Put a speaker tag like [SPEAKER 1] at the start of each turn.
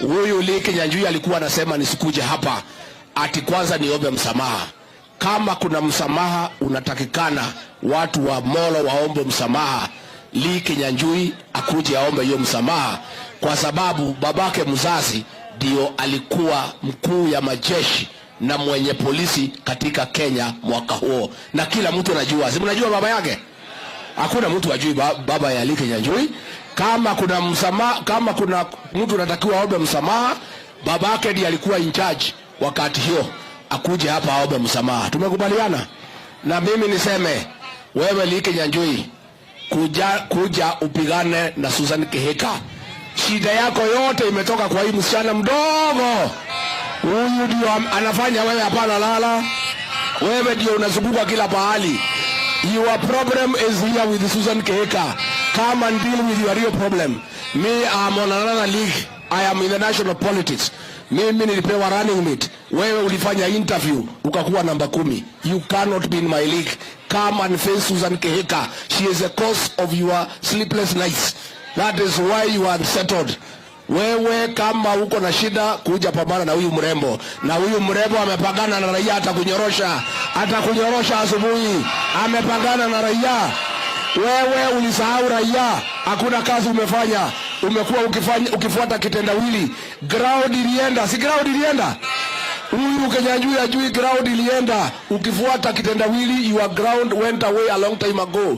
[SPEAKER 1] Huyu Lee Kinyanjui alikuwa anasema nisikuje hapa ati kwanza niombe msamaha. Kama kuna msamaha unatakikana watu wa Molo waombe msamaha, Lee Kinyanjui akuje aombe hiyo msamaha, kwa sababu babake mzazi ndio alikuwa mkuu ya majeshi na mwenye polisi katika Kenya mwaka huo, na kila mtu anajua. Si mnajua baba yake? Hakuna mtu ajui baba ya Lee Kinyanjui. Kama kuna msamaha, kama kuna mtu anatakiwa aombe msamaha, babake ndiye alikuwa in charge wakati hiyo, akuje hapa aombe msamaha. Tumekubaliana? Na mimi niseme, wewe Lee Kinyanjui, kuja upigane na Susan Kihika. Shida yako yote imetoka kwa hii msichana mdogo. Huyu ndio anafanya wewe hapana lala. Wewe ndio unazunguka kila pahali. Your problem is here with Susan Kihika. Come and deal with your real problem. Me, I'm on another league. I am in the national politics. Mimi nilipewa running mate. Wewe ulifanya interview ukakuwa namba 10. You cannot be in my league. Come and face Susan Kihika. She is a cause of your sleepless nights. That is why you are unsettled. Wewe kama uko na shida, kuja pambana na huyu mrembo. Na huyu mrembo amepagana na raia, atakunyorosha asubuhi. Amepagana na raia. Wewe ulisahau raia. Hakuna kazi umefanya. Umekuwa ukifuata kitendawili. Ground ilienda, si ground ilienda? Huyu Kinyanjui ajui ground ilienda. Ukifuata kitendawili, your ground went away a long time ago.